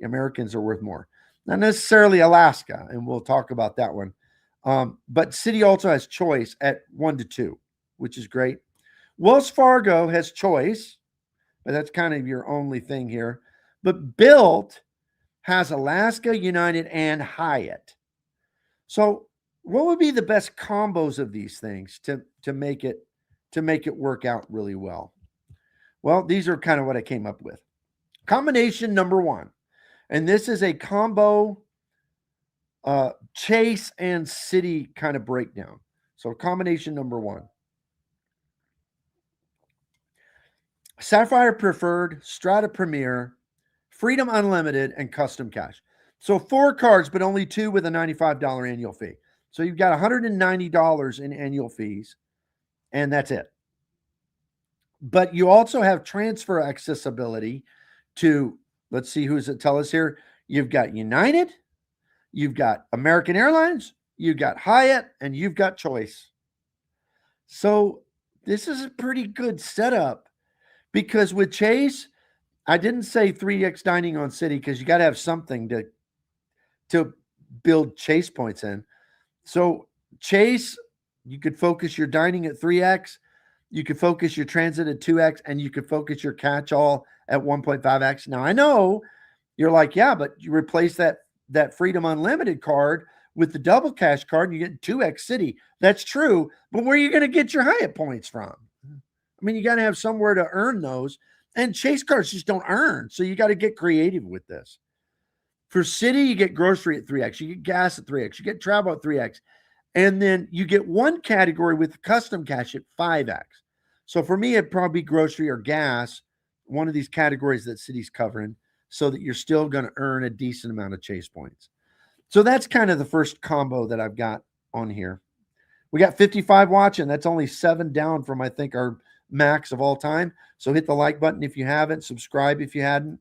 Americans are worth more. Not necessarily Alaska, and we'll talk about that one. But Citi also has choice at 1 to 2, which is great. Wells Fargo has choice, but that's kind of your only thing here. But Bilt has Alaska, United, and Hyatt. So what would be the best combos of these things to make it work out really well? Well, these are kind of what I came up with. Combination number 1. And this is a combo Chase and Citi kind of breakdown. So combination number 1. Sapphire Preferred, Strata Premier, Freedom Unlimited, and Custom Cash. So 4 cards, but only 2 with a $95 annual fee. So you've got $190 in annual fees, and that's it. But you also have transfer accessibility to, let's see who's it tell us here. You've got United, you've got American Airlines, you've got Hyatt, and you've got Choice. So this is a pretty good setup, because with Chase, I didn't say 3x dining on Citi because you got to have something to build Chase points in. So Chase, you could focus your dining at 3x, you could focus your transit at 2x, and you could focus your catch-all at 1.5x. Now, I know you're like, yeah, but you replace that Freedom Unlimited card with the double cash card, and you get 2x Citi. That's true, but where are you going to get your Hyatt points from? I mean, you got to have somewhere to earn those, and Chase cards just don't earn, so you got to get creative with this. For Citi, you get grocery at 3x, you get gas at 3x, you get travel at 3x, and then you get one category with custom cash at 5x. So for me, it'd probably be grocery or gas, one of these categories that Citi's covering, so that you're still going to earn a decent amount of Chase points. So that's kind of the first combo that I've got on here. We got 55 watching. That's only 7 down from, I think, our max of all time. So hit the like button if you haven't. Subscribe if you hadn't.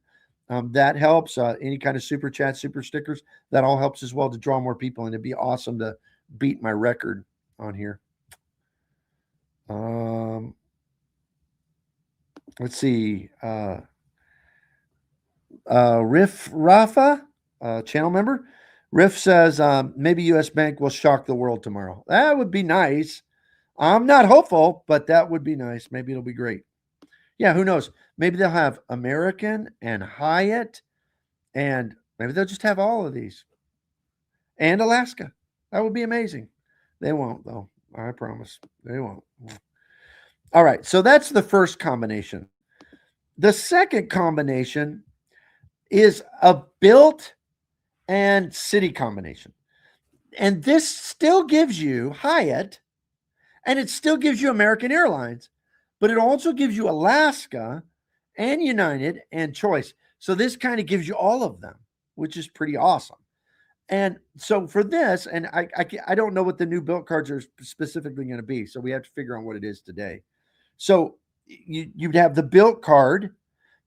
That helps. Any kind of super chat, super stickers, that all helps as well to draw more people. And it'd be awesome to beat my record on here. Let's see. Riff Rafa, channel member. Riff says, maybe U.S. Bank will shock the world tomorrow. That would be nice. I'm not hopeful, but that would be nice. Maybe it'll be great. Yeah, who knows? Maybe they'll have American and Hyatt, and maybe they'll just have all of these. And Alaska. That would be amazing. They won't, though. I promise. They won't. All right, so that's the first combination. The second combination is a Bilt and Citi combination. And this still gives you Hyatt, and it still gives you American Airlines, but it also gives you Alaska and United and Choice. So this kind of gives you all of them, which is pretty awesome. And so for this, and I don't know what the new Bilt cards are specifically going to be, so we have to figure out what it is today. So you'd have the Bilt card,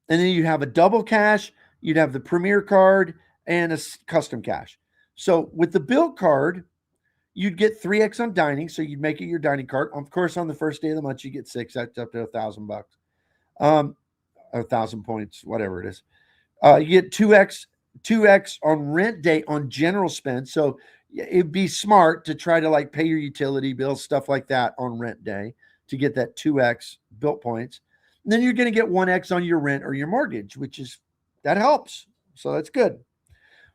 and then you have a double cash, you'd have the Premier card, and a custom cash. So with the Bilt card, you'd get 3x on dining, so you'd make it your dining card. Of course, on the first day of the month, you get 6. That's up to $1,000, 1,000 points, whatever it is. You get 2x on rent day on general spend. So it'd be smart to try to like pay your utility bills, stuff like that on rent day to get that 2x Bilt points. And then you're going to get 1x on your rent or your mortgage, that helps. So that's good.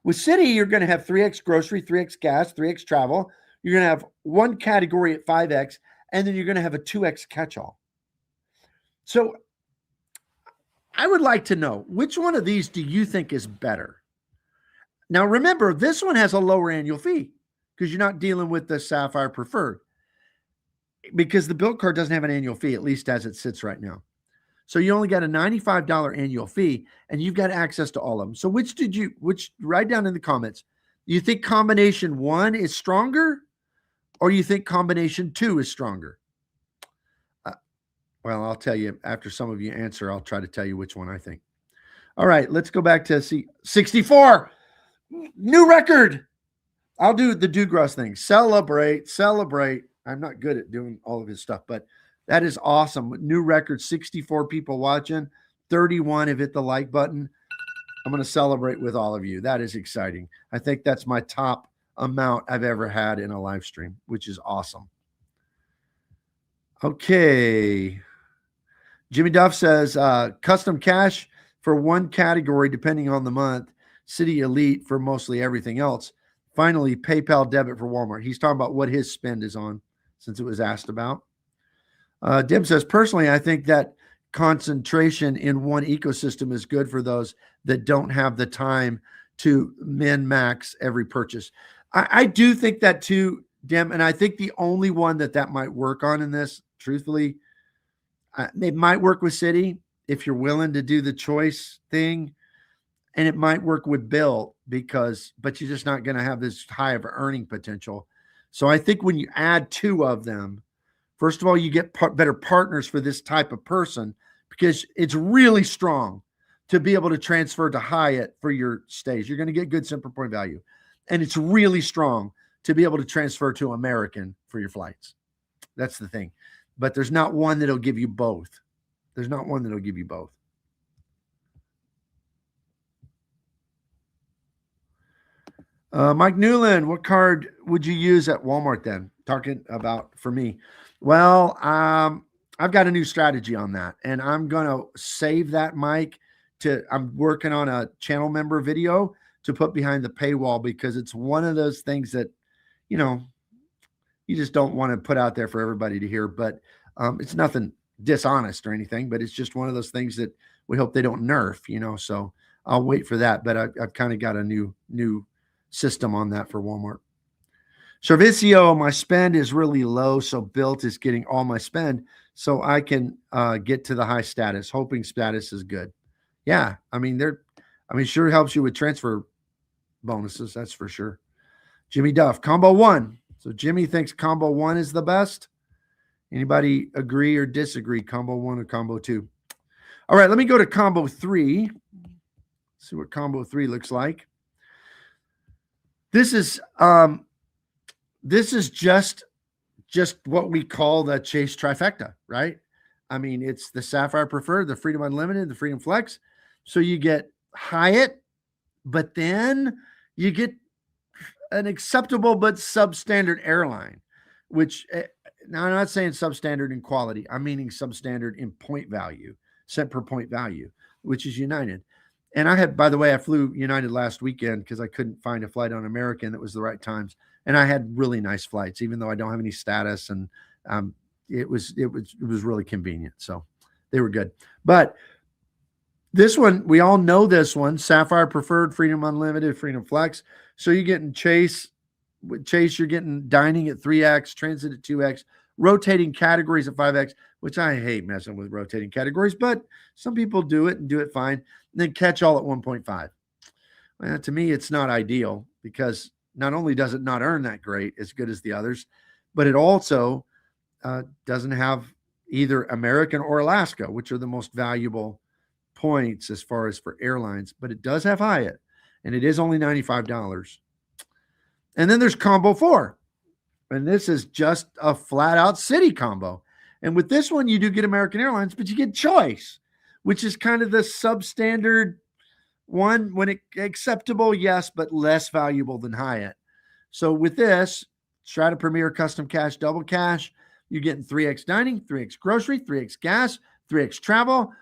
With Citi, you're going to have 3x grocery, 3x gas, 3x travel. You're going to have one category at 5x, and then you're going to have a 2x catch-all. So I would like to know, which one of these do you think is better? Now, remember, this one has a lower annual fee because you're not dealing with the Sapphire Preferred, because the Bilt card doesn't have an annual fee, at least as it sits right now. So you only got a $95 annual fee, and you've got access to all of them. So which write down in the comments, You think combination 1 is stronger, or you think combination 2 is stronger? Well, I'll tell you after some of you answer. I'll try to tell you which one I think. All right, let's go back to 64. New record. I'll do the Dugross thing. Celebrate. I'm not good at doing all of his stuff, but that is awesome. New record, 64 people watching. 31 have hit the like button. I'm going to celebrate with all of you. That is exciting. I think that's my top amount I've ever had in a live stream, which is awesome. Okay. Jimmy Duff says, custom cash for one category, depending on the month. City Elite for mostly everything else. Finally, PayPal debit for Walmart. He's talking about what his spend is on, since it was asked about. Dim says, personally, I think that concentration in one ecosystem is good for those that don't have the time to min-max every purchase. I do think that too, Dim, and I think the only one that might work on in this, truthfully, it might work with City if you're willing to do the choice thing, and it might work with Bill but you're just not going to have this high of an earning potential. So I think when you add 2 of them, first of all, you get better partners for this type of person, because it's really strong to be able to transfer to Hyatt for your stays. You're going to get good cent per point value. And it's really strong to be able to transfer to American for your flights. That's the thing. But there's not one that'll give you both. Mike Newland, what card would you use at Walmart then? Talking about for me. Well, I've got a new strategy on that, and I'm going to save that, Mike. I'm working on a channel member video to put behind the paywall, because it's one of those things that, you just don't want to put out there for everybody to hear. But it's nothing dishonest or anything, but it's just one of those things that we hope they don't nerf, So I'll wait for that. But I've kind of got a new system on that for Walmart. Servicio, my spend is really low, so Built is getting all my spend so I can get to the high status. Hoping status is good. Yeah, sure helps you with transfer bonuses, that's for sure. Jimmy Duff, combo 1. So Jimmy thinks combo 1 is the best. Anybody agree or disagree? Combo 1 or combo 2? All right, let me go to combo 3. See what combo 3 looks like. This is just what we call the Chase trifecta, right? It's the Sapphire Preferred, the Freedom Unlimited, the Freedom Flex. So you get Hyatt, but then you get an acceptable but substandard airline, which now I'm not saying substandard in quality. I'm meaning substandard in point value, cent per point value, which is United. And by the way, I flew United last weekend because I couldn't find a flight on American that was the right times. And I had really nice flights, even though I don't have any status. And it was really convenient. So they were good. But this one, we all know this one, Sapphire Preferred, Freedom Unlimited, Freedom Flex. So you're getting Chase. With Chase, you're getting dining at 3X, transit at 2X, rotating categories at 5X, which I hate messing with rotating categories, but some people do it and do it fine. And then catch all at 1.5. Well, to me, it's not ideal, because not only does it not earn that great, as good as the others, but it also doesn't have either American or Alaska, which are the most valuable points as far as for airlines, but it does have Hyatt, and it is only $95. And then there's combo 4. And this is just a flat out City combo. And with this one, you do get American Airlines, but you get choice, which is kind of the substandard one. When it acceptable, yes, but less valuable than Hyatt. So with this Strata Premier Custom Cash Double Cash, you're getting 3X dining, 3X grocery, 3X gas, 3X travel,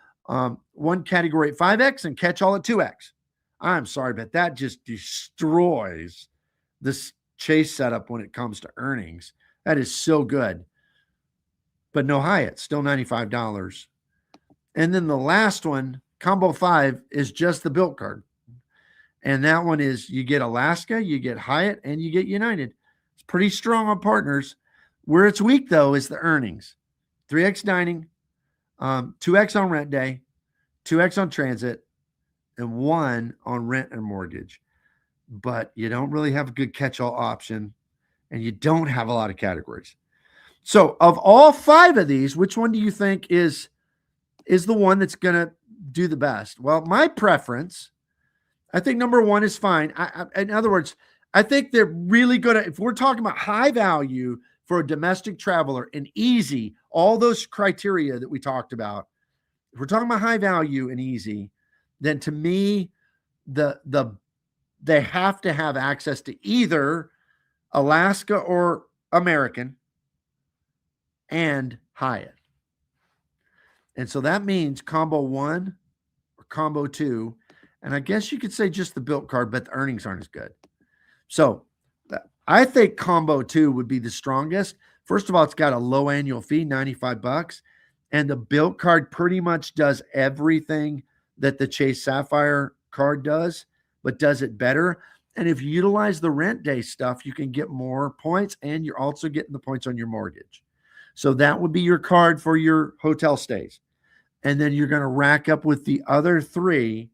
one category at 5X, and catch all at 2X. I'm sorry, but that just destroys this Chase setup when it comes to earnings. That is so good. But no Hyatt, still $95. And then the last one, combo 5, is just the Built card. And that one is you get Alaska, you get Hyatt, and you get United. It's pretty strong on partners. Where it's weak, though, is the earnings. 3X dining, 2X on rent day, 2X on transit, and 1 on rent and mortgage. but you don't really have a good catch-all option, and you don't have a lot of categories. So of all 5 of these, which one do you think is the one that's going to do the best? Well, my preference, I think number 1 is fine. In other words, I think they're really good at, if we're talking about high value for a domestic traveler and easy, all those criteria that we talked about, if we're talking about high value and easy, then to me, they have to have access to either Alaska or American and Hyatt. And so that means combo 1 or combo 2. And I guess you could say just the built card, but the earnings aren't as good. So I think combo 2 would be the strongest. First of all, it's got a low annual fee, $95. And the built card pretty much does everything that the Chase Sapphire card does, but does it better. And if you utilize the rent day stuff, you can get more points, and you're also getting the points on your mortgage. So that would be your card for your hotel stays. And then you're going to rack up with the other 3.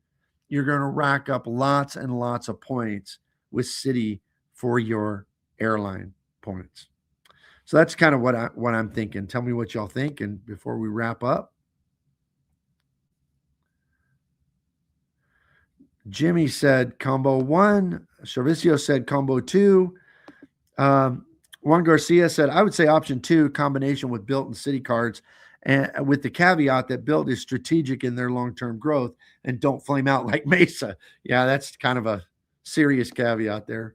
You're going to rack up lots and lots of points with Citi for your airline points. So that's kind of what I'm thinking. Tell me what y'all think, and before we wrap up. Jimmy said combo 1. Servicio said combo 2. Juan Garcia said, I would say option 2, combination with Built and Citi cards, and with the caveat that Built is strategic in their long-term growth and don't flame out like Mesa. Yeah, that's kind of a serious caveat there.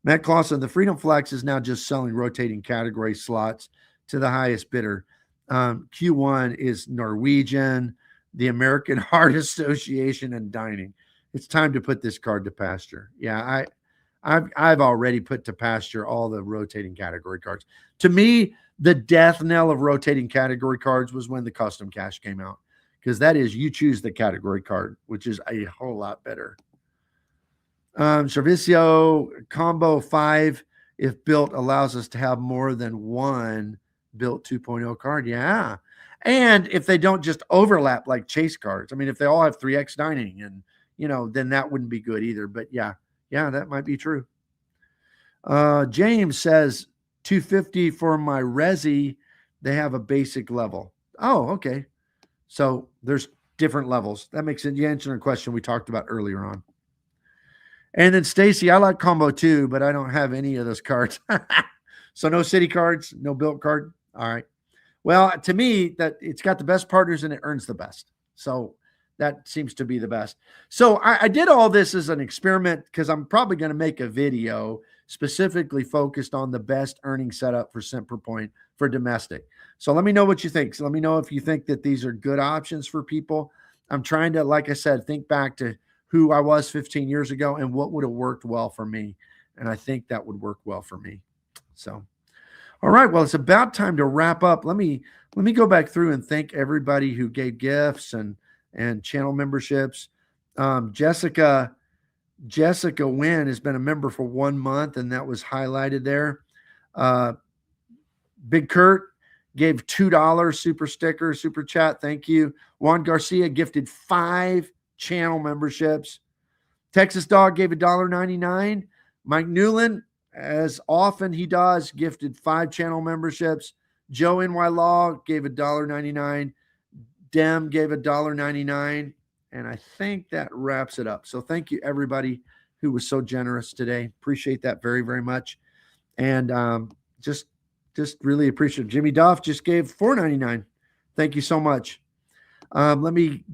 Matt Clausen, the Freedom Flex is now just selling rotating category slots to the highest bidder. Q1 is Norwegian, the American Heart Association, and dining. It's time to put this card to pasture. Yeah, I've already put to pasture all the rotating category cards. To me, the death knell of rotating category cards was when the custom cash came out, because that is, you choose the category card, which is a whole lot better. Servicio, combo 5, if Built allows us to have more than one Built 2.0 card. Yeah. And if they don't just overlap like Chase cards. I mean, if they all have 3X dining, and, then that wouldn't be good either. But yeah, that might be true. James says $250 for my Resi. They have a basic level. Oh, okay. So there's different levels. That makes sense. You answered a question we talked about earlier on. And then Stacy, I like combo 2, but I don't have any of those cards. So no Citi cards, no Built card. All right. Well, to me, that it's got the best partners and it earns the best. So that seems to be the best. So I did all this as an experiment, because I'm probably going to make a video specifically focused on the best earning setup for cent per point for domestic. So let me know what you think. So let me know if you think that these are good options for people. I'm trying to, like I said, think back to who I was 15 years ago and what would have worked well for me. And I think that would work well for me. So, all right, well, it's about time to wrap up. Let me go back through and thank everybody who gave gifts and channel memberships. Jessica Wynn has been a member for 1 month, and that was highlighted there. Big Kurt gave $2 super sticker, super chat. Thank you. Juan Garcia gifted 5 channel memberships. Texas Dog gave $1.99. Mike Newland, as often he does, gifted 5 channel memberships. Joe NY Law gave $1.99. Dem gave $1.99. And I think that wraps it up. So thank you, everybody who was so generous today. Appreciate that very, very much. And just really appreciate it. Jimmy Duff just gave $4.99. Thank you so much. Let me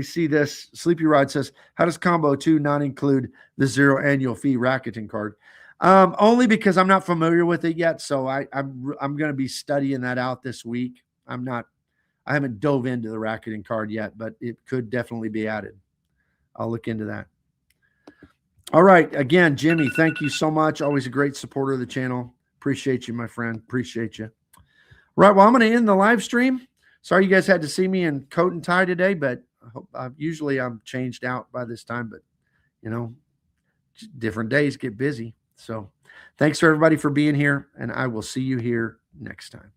see this. Sleepy Rod says, how does combo 2 not include the 0 annual fee racketing card? Only because I'm not familiar with it yet. So I'm going to be studying that out this week. I haven't dove into the racketing card yet, but it could definitely be added. I'll look into that. All right. Again, Jimmy, thank you so much. Always a great supporter of the channel. Appreciate you, my friend. Appreciate you. Right. Well, I'm going to end the live stream. Sorry you guys had to see me in coat and tie today, but usually I'm changed out by this time, but different days get busy. So thanks for everybody for being here, and I will see you here next time.